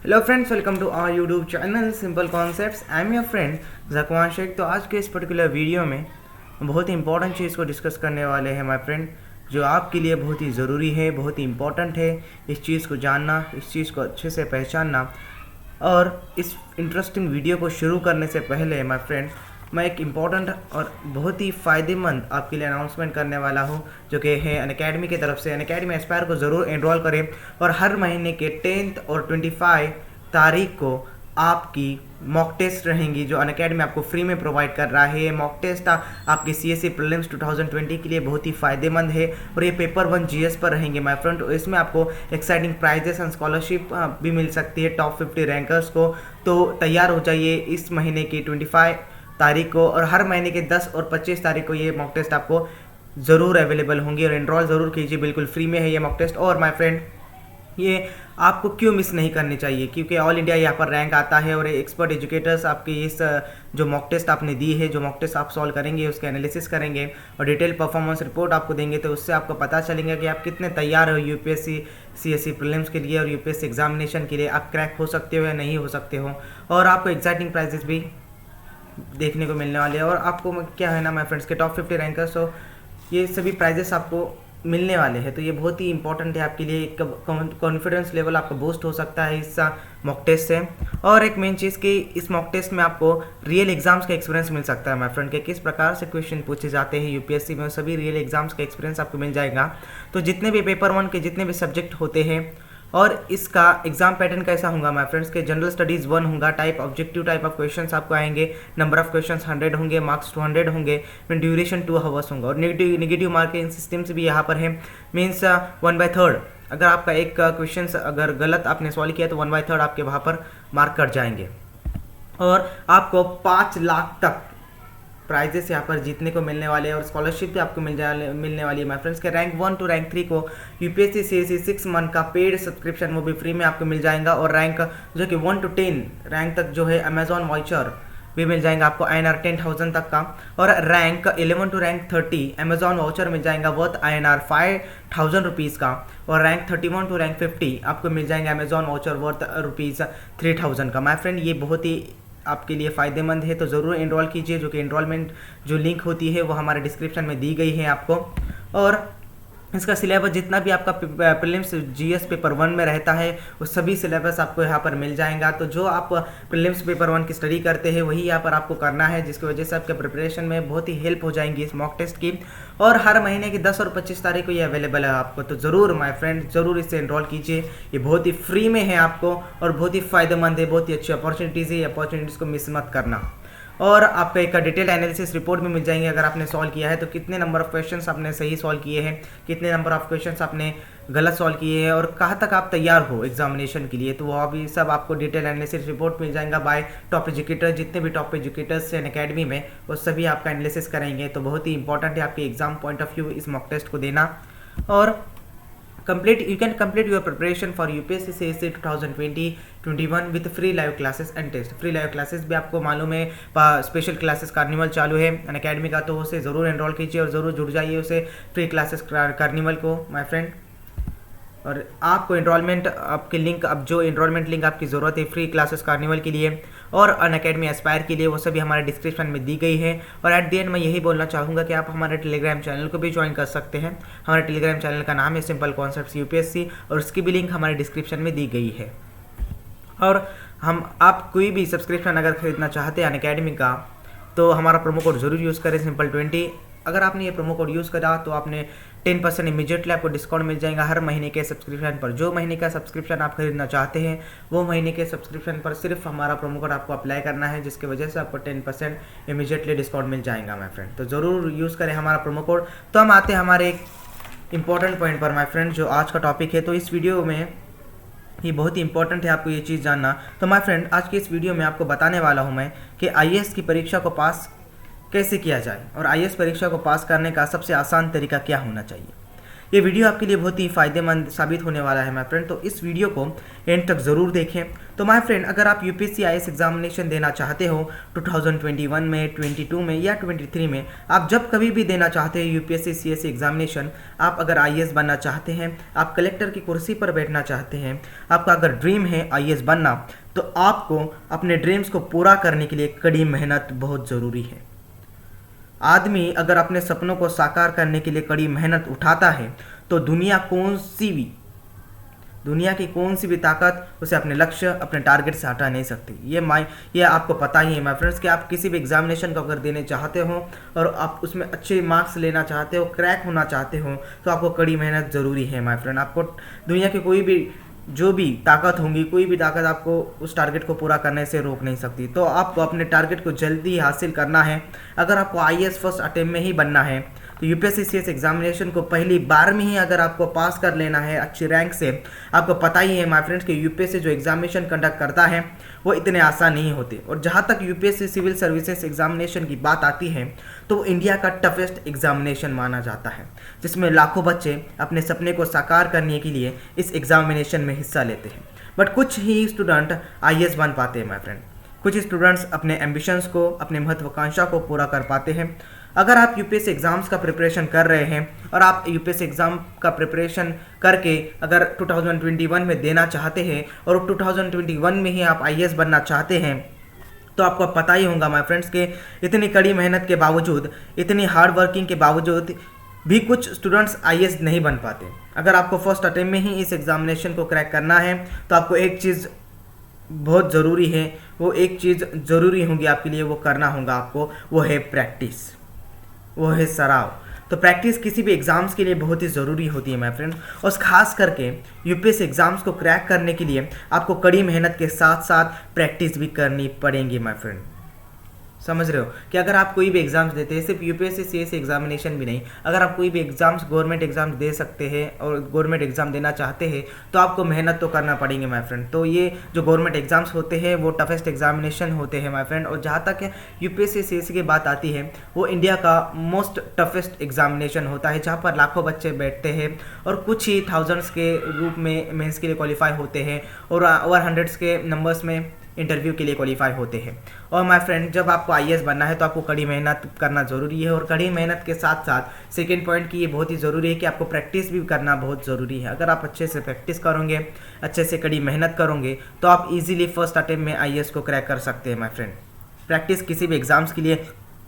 Hello friends, welcome to our YouTube channel simple concepts. I am your friend Zakwan Shaikh. तो आज के इस particular video में बहुत ही इंपॉर्टेंट चीज़ को डिस्कस करने वाले हैं माय फ्रेंड, जो आपके लिए बहुत ही ज़रूरी है, बहुत ही इंपॉर्टेंट है इस चीज़ को जानना, इस चीज़ को अच्छे से पहचानना। और इस इंटरेस्टिंग वीडियो को शुरू करने से पहले माय फ्रेंड, मैं एक इम्पॉर्टेंट और बहुत ही फ़ायदेमंद आपके लिए अनाउंसमेंट करने वाला हूं, जो कि है अनअकैडमी की तरफ से। अनअकैडमी एस्पायर को ज़रूर एनरोल करें और हर महीने के 10th और 25 तारीख को आपकी मॉक टेस्ट रहेंगी, जो अनअकैडमी आपको फ्री में प्रोवाइड कर रहा है। ये मॉक टेस्ट आपके CSE प्रीलिम्स 2020 के लिए बहुत ही फ़ायदेमंद है और ये पेपर 1 GS पर रहेंगे माय फ्रेंड। तो इसमें आपको एक्साइटिंग प्राइजेस एंड स्कॉलरशिप भी मिल सकती है टॉप 50 रैंकर्स को। तो तैयार हो जाइए इस महीने की 25 तारीख को, और हर महीने के 10 और 25 तारीख को ये मॉक टेस्ट आपको ज़रूर अवेलेबल होंगी और एनरोल ज़रूर कीजिए। बिल्कुल फ्री में है ये मॉक टेस्ट। और माय फ्रेंड, ये आपको क्यों मिस नहीं करनी चाहिए, क्योंकि ऑल इंडिया यहाँ पर रैंक आता है और एक्सपर्ट एजुकेटर्स आपके इस जो मॉक टेस्ट आपने दी है, जो मॉक टेस्ट आप सॉल्व करेंगे, उसके एनालिसिस करेंगे और डिटेल परफॉर्मेंस रिपोर्ट आपको देंगे। तो उससे आपको पता चलेगा कि आप कितने तैयार हो UPSC CSE प्रीलिम्स के लिए और UPSC एग्जामिनेशन के लिए। आप क्रैक हो सकते हो या नहीं हो सकते हो, और आपको एक्साइटिंग प्राइजेस भी देखने को मिलने वाले हैं। और आपको क्या है ना माय फ्रेंड्स के टॉप 50 रैंकर्स, तो ये सभी प्राइजेस आपको मिलने वाले हैं। तो ये बहुत ही इंपॉर्टेंट है आपके लिए। कॉन्फिडेंस लेवल आपका बूस्ट हो सकता है इस मॉक टेस्ट से। और एक मेन चीज़ कि इस मॉक टेस्ट में आपको रियल एग्जाम्स का एक्सपीरियंस मिल सकता है माय फ्रेंड, के किस प्रकार से क्वेश्चन पूछे जाते हैं UPSC में, सभी रियल एग्जाम्स का एक्सपीरियंस आपको मिल जाएगा। तो जितने भी पेपर 1 के जितने भी सब्जेक्ट होते हैं, और इसका एग्जाम पैटर्न कैसा होगा माय फ्रेंड्स के जनरल स्टडीज़ 1 होगा, type objective type of questions आपको आएंगे, नंबर ऑफ क्वेश्चंस 100 होंगे, मार्क्स 200 होंगे, फिर ड्यूरेशन 2 आवर्स होगा। और नेगेटिव मार्किंग सिस्टम्स भी यहाँ पर है, मीन्स 1/3। अगर आपका एक क्वेश्चन अगर गलत आपने सॉल्व किया तो 1/3 आपके वहाँ पर मार्क कट जाएंगे। और आपको 5 लाख तक प्राइजेस यहाँ पर जीतने को मिलने वाले हैं और स्कॉलरशिप भी आपको मिलने वाली है माय फ्रेंड्स के। रैंक 1 to रैंक 3 को UPSC CSE 6 मंथ का पेड सब्सक्रिप्शन वो भी फ्री में आपको मिल जाएगा। और रैंक जो कि 1 to 10 रैंक तक जो है अमेजॉन वाउचर भी मिल जाएगा आपको INR 10,000 तक का। और rank 11 to rank 30 Amazon voucher मिल जाएगा वर्थ INR 5,000 रुपीज़ का। और रैंक 31 to रैंक 50 आपको मिल जाएंगे अमेजॉन वाउचर वर्थ रुपीज़ 3,000 का। माय फ्रेंड, ये बहुत ही आपके लिए फ़ायदेमंद है, तो ज़रूर एनरोल कीजिए। जो कि एनरोलमेंट जो लिंक होती है वो हमारे डिस्क्रिप्शन में दी गई है आपको। और इसका सिलेबस जितना भी आपका प्रीलिम्स GS पेपर 1 में रहता है वो सभी सिलेबस आपको यहाँ पर मिल जाएगा। तो जो आप प्रीलिम्स पेपर 1 की स्टडी करते हैं वही यहाँ पर आपको करना है, जिसकी वजह से आपके प्रिपरेशन में बहुत ही हेल्प हो जाएंगी इस मॉक टेस्ट की। और हर महीने की 10 और 25 तारीख को ये अवेलेबल है आपको। तो ज़रूर माय फ्रेंड, ज़रूर इससे एनरोल कीजिए। ये बहुत ही फ्री में है आपको और बहुत ही फ़ायदेमंद है, बहुत ही अच्छी अपॉर्चुनिटीज़ है। ये अपॉर्चुनिटीज़ को मिस मत करना। और आपको एक डिटेल एनालिसिस रिपोर्ट भी मिल जाएंगे अगर आपने सॉल्व किया है तो कितने नंबर ऑफ क्वेश्चंस आपने सही सॉल्व किए हैं, कितने नंबर ऑफ क्वेश्चंस आपने गलत सॉल्व किए हैं, और कहाँ तक आप तैयार हो एग्जामिनेशन के लिए। तो वो अभी सब आपको डिटेल एनालिसिस रिपोर्ट मिल जाएगा बाय टॉप एजुकेटर। जितने भी टॉप एजुकेटर्स हैं अकेडमी में वो सभी आपका एनालिसिस करेंगे। तो बहुत ही इंपॉर्टेंट है आपके एग्जाम पॉइंट ऑफ व्यू इस मॉक टेस्ट को देना। और you can complete your preparation for UPSC CSE 2020-21 with free live classes and test। Free live classes भी आपको मालूम है, स्पेशल क्लासेस कार्निवल चालू है अनअकैडमी का, तो उसे ज़रूर एनरोल कीजिए और ज़रूर जुड़ जाइए उसे फ्री क्लासेस कार्निवल को माय फ्रेंड। और आपको एनरोलमेंट आपके लिंक, अब जो एनरोलमेंट लिंक आपकी ज़रूरत है फ्री क्लासेस कार्निवल के लिए और अनअकैडमी एस्पायर के लिए, वो सभी हमारे डिस्क्रिप्शन में दी गई है। और एट द एंड मैं यही बोलना चाहूँगा कि आप हमारे टेलीग्राम चैनल को भी ज्वाइन कर सकते हैं। हमारे टेलीग्राम चैनल का नाम है सिंपल कॉन्सेप्ट्स UPSC और उसकी भी लिंक हमारे डिस्क्रिप्शन में दी गई है। और आप कोई भी सब्सक्रिप्शन अगर खरीदना चाहते हैं अनअकैडमी का तो हमारा प्रोमो कोड ज़रूर यूज़ करें Simple20। अगर आपने ये प्रोमो कोड यूज़ करा तो आपने 10% इमीडिएटली आपको डिस्काउंट मिल जाएगा हर महीने के सब्सक्रिप्शन पर। जो महीने का सब्सक्रिप्शन आप खरीदना चाहते हैं वो महीने के सब्सक्रिप्शन पर सिर्फ हमारा प्रोमो कोड आपको अप्लाई करना है, जिसकी वजह से आपको 10% इमीडिएटली डिस्काउंट मिल जाएगा माय फ्रेंड। तो ज़रूर यूज़ करें हमारा प्रोमो कोड। तो हम आते हैं हमारे एक इंपॉर्टेंट पॉइंट पर माय फ्रेंड, जो आज का टॉपिक है। तो इस वीडियो में ये बहुत ही इंपॉर्टेंट है आपको ये चीज़ जानना। तो माय फ्रेंड, आज की इस वीडियो में आपको बताने वाला हूँ मैं कि IAS की परीक्षा को पास कैसे किया जाए और IAS परीक्षा को पास करने का सबसे आसान तरीका क्या होना चाहिए। ये वीडियो आपके लिए बहुत ही फ़ायदेमंद साबित होने वाला है माय फ्रेंड, तो इस वीडियो को एंड तक ज़रूर देखें। तो माय फ्रेंड, अगर आप यूपीएससी आईएएस एग्जामिनेशन देना चाहते हो 2021 में, 22 में या 23 में, आप जब कभी भी देना चाहते हैं यूपीएससी सीएससी एग्जामिनेशन, आप अगर आईएएस बनना चाहते हैं, आप कलेक्टर की कुर्सी पर बैठना चाहते हैं, आपका अगर ड्रीम है आईएएस बनना, तो आपको अपने ड्रीम्स को पूरा करने के लिए कड़ी मेहनत बहुत ज़रूरी है। आदमी अगर अपने सपनों को साकार करने के लिए कड़ी मेहनत उठाता है तो दुनिया की कौन सी भी ताकत उसे अपने लक्ष्य, अपने टारगेट से हटा नहीं सकती। ये आपको पता ही है माय फ्रेंड्स कि आप किसी भी एग्जामिनेशन को अगर देने चाहते हो और आप उसमें अच्छे मार्क्स लेना चाहते हो, क्रैक होना चाहते हो, तो आपको कड़ी मेहनत ज़रूरी है माय फ्रेंड। आपको दुनिया की जो भी ताकत होंगी, कोई भी ताकत आपको उस टारगेट को पूरा करने से रोक नहीं सकती। तो आपको अपने टारगेट को जल्दी हासिल करना है। अगर आपको आईएएस फर्स्ट अटेम्प्ट में ही बनना है तो यूपीएससी सीएस एग्जामिनेशन को पहली बार में ही अगर आपको पास कर लेना है अच्छी रैंक से, आपको पता ही है माय फ्रेंड्स कि यूपीएससी जो एग्जामिनेशन कंडक्ट करता है वो इतने आसान नहीं होते। और जहाँ तक यूपीएससी सिविल सर्विसेज एग्जामिनेशन की बात आती है तो वो इंडिया का टफेस्ट एग्जामिनेशन माना जाता है, जिसमें लाखों बच्चे अपने सपने को साकार करने के लिए इस एग्जामिनेशन में हिस्सा लेते हैं। बट कुछ ही स्टूडेंट आईएएस बन पाते हैं माय फ्रेंड। कुछ स्टूडेंट्स अपने एम्बिशंस को, अपने महत्वाकांक्षा को पूरा कर पाते हैं। अगर आप यूपीएससी एग्ज़ाम्स का प्रिपरेशन कर रहे हैं और आप यूपीएससी एग्ज़ाम का प्रिपरेशन करके अगर 2021 में देना चाहते हैं और 2021 में ही आप आईएएस बनना चाहते हैं, तो आपको पता ही होगा माय फ्रेंड्स कि इतनी कड़ी मेहनत के बावजूद, इतनी हार्ड वर्किंग के बावजूद भी कुछ स्टूडेंट्स आईएएस नहीं बन पाते। अगर आपको फर्स्ट अटेम्प्ट में ही इस एग्जामिनेशन को क्रैक करना है तो आपको एक चीज़ बहुत ज़रूरी है, वो एक चीज़ ज़रूरी होगी आपके लिए, वो करना होगा आपको, वो है प्रैक्टिस, वो है सराव। तो प्रैक्टिस किसी भी एग्ज़ाम्स के लिए बहुत ही ज़रूरी होती है माय फ्रेंड, और खास करके यूपीएससी एग्ज़ाम्स को क्रैक करने के लिए आपको कड़ी मेहनत के साथ साथ प्रैक्टिस भी करनी पड़ेगी माय फ्रेंड। समझ रहे हो कि अगर आप कोई भी एग्ज़ाम्स देते हैं, सिर्फ यूपीएससी सीएससी एग्जामिनेशन भी नहीं, अगर आप कोई भी एग्ज़ाम्स गवर्नमेंट एग्ज़ाम्स दे सकते हैं और गवर्नमेंट एग्ज़ाम देना चाहते हैं तो आपको मेहनत तो करना पड़ेंगे माय फ्रेंड। तो ये जो गवर्नमेंट एग्ज़ाम्स होते हैं वो टफेस्ट एग्जामिनेशन होते हैं माय फ्रेंड। और जहाँ तक यूपीएससी सीएससी की बात आती है, वो इंडिया का मोस्ट टफेस्ट एग्जामिनेशन होता है, जहाँ पर लाखों बच्चे बैठते हैं और कुछ ही थाउजेंड्स के रूप में मेंस के लिए क्वालिफाई होते हैं और ओवर हंड्रेड्स के नंबर्स में इंटरव्यू के लिए क्वालिफाई होते हैं। और माय फ्रेंड, जब आपको आईएएस बनना है तो आपको कड़ी मेहनत करना ज़रूरी है। और कड़ी मेहनत के साथ साथ सेकंड पॉइंट की ये बहुत ही ज़रूरी है कि आपको प्रैक्टिस भी करना बहुत ज़रूरी है। अगर आप अच्छे से प्रैक्टिस करोगे, अच्छे से कड़ी मेहनत करोगे, तो आप इजीली फर्स्ट अटेम्प्ट में आईएएस को क्रैक कर सकते हैं माय फ्रेंड। प्रैक्टिस किसी भी एग्ज़ाम्स के लिए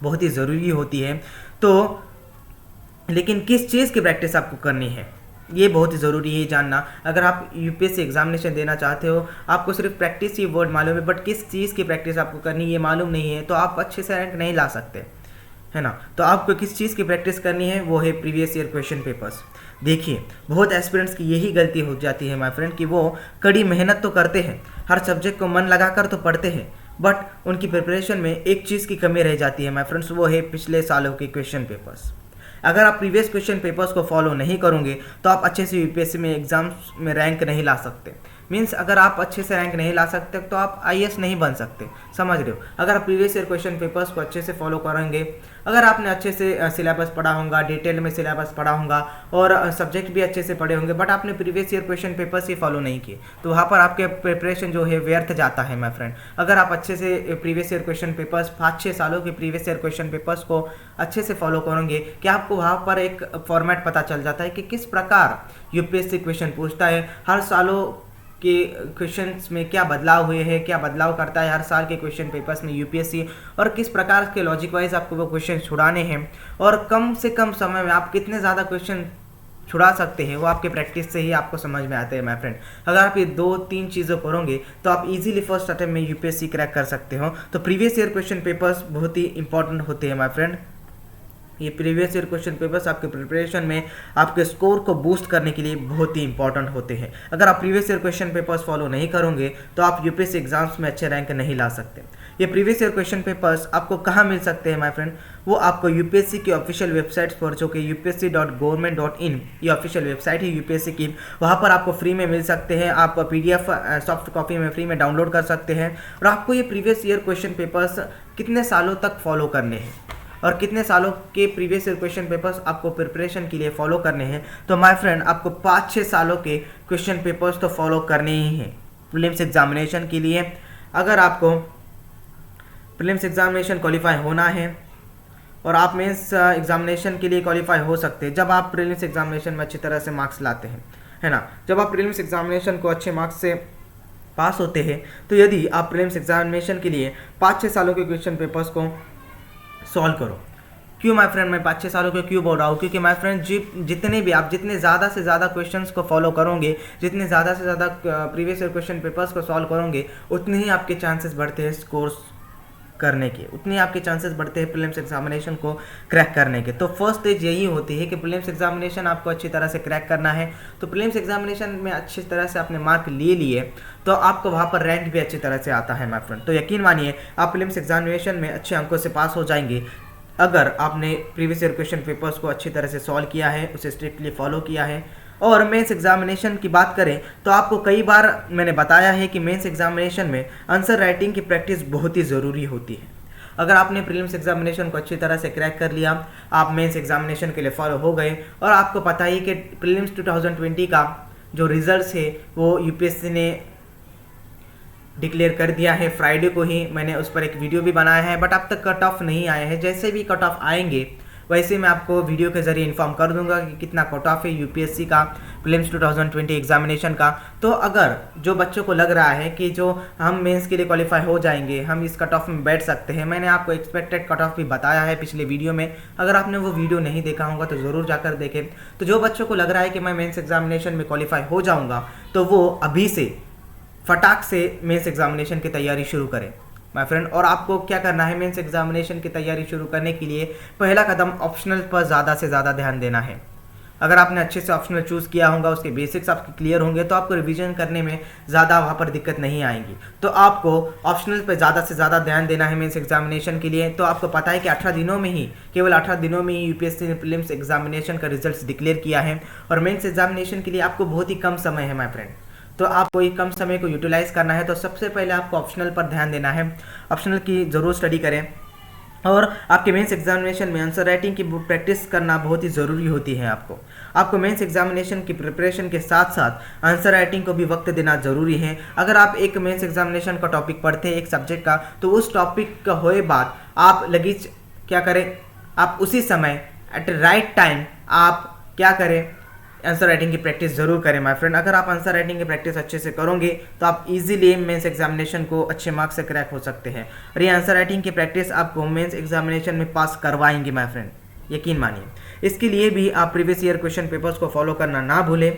बहुत ही ज़रूरी होती है। तो लेकिन किस चीज़ की प्रैक्टिस आपको करनी है, ये बहुत ही ज़रूरी है जानना। अगर आप यूपीएससी एग्जामिनेशन देना चाहते हो, आपको सिर्फ प्रैक्टिस ही वर्ड मालूम है, बट किस चीज़ की प्रैक्टिस आपको करनी है ये मालूम नहीं है, तो आप अच्छे से रैंक नहीं ला सकते, है ना। तो आपको किस चीज़ की प्रैक्टिस करनी है, वो है प्रीवियस ईयर क्वेश्चन पेपर्स। देखिए, बहुत एस्पिरेंट्स की यही गलती हो जाती है माय फ्रेंड कि वो कड़ी मेहनत तो करते हैं, हर सब्जेक्ट को मन लगाकर तो पढ़ते हैं, बट उनकी प्रिपरेशन में एक चीज़ की कमी रह जाती है माय फ्रेंड्स, वो है पिछले सालों के क्वेश्चन पेपर्स। अगर आप प्रीवियस क्वेश्चन पेपर्स को फॉलो नहीं करोगे तो आप अच्छे से यूपीएससी में एग्जाम्स में रैंक नहीं ला सकते। मीन्स अगर आप अच्छे से रैंक नहीं ला सकते तो आप आईएएस नहीं बन सकते, समझ रहे हो। अगर आप प्रीवियस ईयर क्वेश्चन पेपर्स को अच्छे से फॉलो करेंगे, अगर आपने अच्छे से सिलेबस पढ़ा होगा, डिटेल में सिलेबस पढ़ा होगा और सब्जेक्ट भी अच्छे से पढ़े होंगे, बट आपने प्रीवियस ईयर क्वेश्चन पेपर्स ही फॉलो नहीं किए, तो वहाँ पर आपके प्रिपरेशन जो है व्यर्थ जाता है माय फ्रेंड। अगर आप अच्छे से प्रीवियस ईयर क्वेश्चन पेपर्स, 5-6 सालों के प्रीवियस ईयर क्वेश्चन पेपर्स को अच्छे से फॉलो करेंगे, कि आपको वहाँ पर एक फॉर्मेट पता चल जाता है कि किस प्रकार यूपीएससी क्वेश्चन पूछता है, हर सालों के क्वेश्चंस में क्या बदलाव हुए हैं, क्या बदलाव करता है हर साल के क्वेश्चन पेपर्स में यूपीएससी, और किस प्रकार के लॉजिक वाइज आपको वो क्वेश्चन छुड़ाने हैं, और कम से कम समय में आप कितने ज़्यादा क्वेश्चन छुड़ा सकते हैं, वो आपके प्रैक्टिस से ही आपको समझ में आते हैं माय फ्रेंड। अगर आप ये 2-3 चीज़ें करोगे तो आप इजीली फर्स्ट अटेम्प्ट में यूपीएससी क्रैक कर सकते हो। तो प्रीवियस ईयर क्वेश्चन पेपर्स बहुत ही इंपॉर्टेंट होते हैं माय फ्रेंड। ये प्रीवियस ईयर क्वेश्चन पेपर्स आपके प्रिपरेशन में आपके स्कोर को बूस्ट करने के लिए बहुत ही इंपॉर्टेंट होते हैं। अगर आप previous year question papers follow नहीं करोगे तो आप यूपीएससी एग्जाम्स में अच्छे रैंक नहीं ला सकते। ये प्रीवियस ईयर क्वेश्चन पेपर्स आपको कहाँ मिल सकते हैं माय फ्रेंड, वो आपको यूपीएससी की ऑफिशियल वेबसाइट्स पर, जो कि upsc.government.in ये ऑफिशियल वेबसाइट है यूपीएससी की, वहाँ पर आपको फ्री में मिल सकते हैं। आप पीडीएफ सॉफ्ट कॉपी में फ्री में डाउनलोड कर सकते हैं। और आपको ये प्रीवियस ईयर क्वेश्चन पेपर्स कितने सालों तक फॉलो करने हैं, और कितने सालों के प्रीवियस ईयर क्वेश्चन पेपर्स आपको प्रिपरेशन के लिए फॉलो करने हैं, तो माय फ्रेंड आपको 5-6 सालों के क्वेश्चन पेपर्स तो फॉलो करने ही हैं प्रीलिम्स एग्जामिनेशन के लिए। अगर आपको प्रीलिम्स एग्जामिनेशन क्वालिफाई होना है और आप मेंस एग्जामिनेशन के लिए क्वालिफाई हो सकते हैं जब आप प्रीलिम्स एग्जामिनेशन में अच्छी तरह से मार्क्स लाते हैं, है ना। जब आप प्रीलिम्स एग्जामिनेशन को अच्छे मार्क्स से पास होते हैं, तो यदि आप प्रीलिम्स एग्जामिनेशन के लिए 5-6 सालों के क्वेश्चन पेपर्स को सॉल्व करो। क्यों माय फ्रेंड मैं 5-6 सालों के क्यों बोल रहा हूँ? क्योंकि माय फ्रेंड जितने ज़्यादा से ज़्यादा क्वेश्चंस को फॉलो करोगे, जितने ज़्यादा से ज़्यादा प्रीवियस ईयर क्वेश्चन पेपर्स को सॉल्व करोगे, उतने ही आपके चांसेस बढ़ते हैं स्कोर्स करने के, उतने आपके चांसेस बढ़ते हैं प्रीलिम्स एग्जामिनेशन को क्रैक करने के। तो फर्स्ट स्टेज यही होती है कि प्रीलिम्स एग्जामिनेशन आपको अच्छी तरह से क्रैक करना है। तो प्रीलिम्स एग्जामिनेशन में अच्छी तरह से आपने मार्क ले लिए तो आपको वहाँ पर रैंक भी अच्छी तरह से आता है माय फ्रेंड। तो यकीन मानिए आप प्रीलिम्स एग्जामिनेशन में अच्छे अंकों से पास हो जाएंगे अगर आपने प्रीवियस ईयर क्वेश्चन पेपर्स को अच्छी तरह से सॉल्व किया है, उसे स्ट्रिक्टली फॉलो किया है। और मेंस एग्जामिनेशन की बात करें तो आपको कई बार मैंने बताया है कि मेंस एग्जामिनेशन में आंसर राइटिंग की प्रैक्टिस बहुत ही ज़रूरी होती है। अगर आपने प्रीलिम्स एग्जामिनेशन को अच्छी तरह से क्रैक कर लिया, आप मेंस एग्जामिनेशन के लिए फॉलो हो गए और आपको पता ही कि प्रीलिम्स 2020 का जो रिजल्ट्स है वो यूपीएससी ने डिक्लेयर कर दिया है। फ्राइडे को ही मैंने उस पर एक वीडियो भी बनाया है, बट अब तक कट ऑफ नहीं आए हैं। जैसे भी कट ऑफ आएंगे वैसे मैं आपको वीडियो के जरिए इन्फॉर्म कर दूंगा कि कितना कट ऑफ है यूपीएससी का प्रीलिम्स 2020 एग्जामिनेशन का। तो अगर जो बच्चों को लग रहा है कि जो हम मेंस के लिए क्वालिफाई हो जाएंगे, हम इस कट ऑफ में बैठ सकते हैं, मैंने आपको एक्सपेक्टेड कट ऑफ भी बताया है पिछले वीडियो में। अगर आपने वो वीडियो नहीं देखा होगा तो ज़रूर जाकर देखें। तो जो बच्चों को लग रहा है कि मैं मेंस एग्जामिनेशन में क्वालिफाई हो जाऊँगा, तो वो अभी से फटाक से मेंस एग्जामिनेशन की तैयारी शुरू करें माय फ्रेंड। और आपको क्या करना है मेंस एग्जामिनेशन की तैयारी शुरू करने के लिए, पहला कदम ऑप्शनल पर ज़्यादा से ज़्यादा ध्यान देना है। अगर आपने अच्छे से ऑप्शनल चूज़ किया होगा, उसके बेसिक्स आपके क्लियर होंगे, तो आपको रिवीजन करने में ज़्यादा वहाँ पर दिक्कत नहीं आएगी। तो आपको ऑप्शनल पर ज़्यादा से ज़्यादा ध्यान देना है मेंस एग्जामिनेशन के लिए। तो आपको पता है कि 18 दिनों में ही, केवल 18 दिनों में ही यूपीएससी ने प्रीलिम्स एग्जामिनेशन का रिजल्ट्स डिक्लेयर किया है और मेंस एग्जामिनेशन के लिए आपको बहुत ही कम समय है माय फ्रेंड। तो आपको एक कम समय को यूटिलाइज़ करना है। तो सबसे पहले आपको ऑप्शनल पर ध्यान देना है, ऑप्शनल की ज़रूर स्टडी करें। और आपके मेंस एग्जामिनेशन में आंसर राइटिंग की प्रैक्टिस करना बहुत ही ज़रूरी होती है। आपको मेंस एग्जामिनेशन की प्रिपरेशन के साथ साथ आंसर राइटिंग को भी वक्त देना ज़रूरी है। अगर आप एक मेंस एग्जामिनेशन का टॉपिक पढ़ते हैं, एक सब्जेक्ट का, तो उस टॉपिक का होए बाद आप लगेज क्या करें, आप उसी समय एट राइट टाइम आप क्या करें, आंसर राइटिंग की प्रैक्टिस ज़रूर करें माय फ्रेंड। अगर आप आंसर राइटिंग की प्रैक्टिस अच्छे से करोगे तो आप इजीली मेंस एग्जामिनेशन को अच्छे मार्क्स से क्रैक हो सकते हैं। और ये आंसर राइटिंग की प्रैक्टिस आपको मेंस एग्जामिनेशन में पास करवाएंगे माय फ्रेंड, यकीन मानिए। इसके लिए भी आप प्रीवियस ईयर क्वेश्चन पेपर्स को फॉलो करना ना भूलें।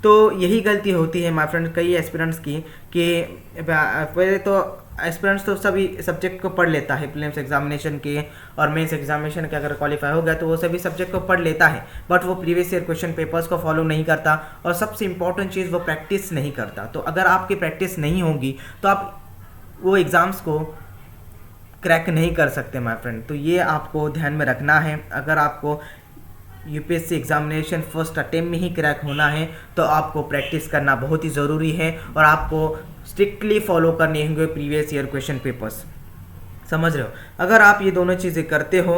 तो यही गलती होती है माय फ्रेंड कई एस्पिरेंट्स की कि पहले तो एस्पिरेंट्स तो सभी सब्जेक्ट को पढ़ लेता है प्रीलिम्स एग्जामिनेशन के और मेंस एग्जामिनेशन के, अगर क्वालिफाई हो गया तो वो सभी सब्जेक्ट को पढ़ लेता है, बट वो प्रीवियस ईयर क्वेश्चन पेपर्स को फॉलो नहीं करता और सबसे इंपॉर्टेंट चीज़ वो प्रैक्टिस नहीं करता। तो अगर आपकी प्रैक्टिस नहीं होगी तो आप वो एग्ज़ाम्स को क्रैक नहीं कर सकते माय फ्रेंड। तो ये आपको ध्यान में रखना है। अगर आपको यूपीएससी एग्जामिनेशन फर्स्ट अटेम्प्ट में ही क्रैक होना है तो आपको प्रैक्टिस करना बहुत ही ज़रूरी है और आपको स्ट्रिक्टली फॉलो करने होंगे प्रीवियस ईयर क्वेश्चन पेपर्स, समझ रहे हो। अगर आप ये दोनों चीज़ें करते हो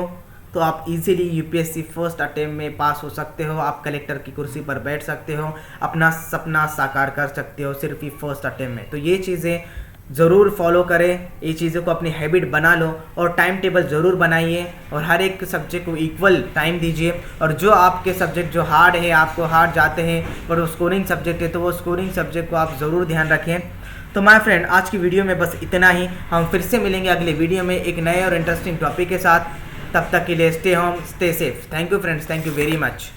तो आप इजीली यूपीएससी फर्स्ट अटेम्प्ट में पास हो सकते हो, आप कलेक्टर की कुर्सी पर बैठ सकते हो, अपना सपना साकार कर सकते हो सिर्फ ही फर्स्ट अटेम्प्ट में। तो ये चीज़ें ज़रूर फॉलो करें, ये चीज़ों को अपनी हैबिट बना लो और टाइम टेबल ज़रूर बनाइए और हर एक सब्जेक्ट को इक्वल टाइम दीजिए। और जो आपके सब्जेक्ट जो हार्ड है, आपको हार्ड जाते हैं और वो स्कोरिंग सब्जेक्ट है, तो वो स्कोरिंग सब्जेक्ट को आप ज़रूर ध्यान रखें। तो माय फ्रेंड आज की वीडियो में बस इतना ही। हम फिर से मिलेंगे अगले वीडियो में एक नए और इंटरेस्टिंग टॉपिक के साथ। तब तक के लिए stay home, stay safe. Thank you friends, thank you very much.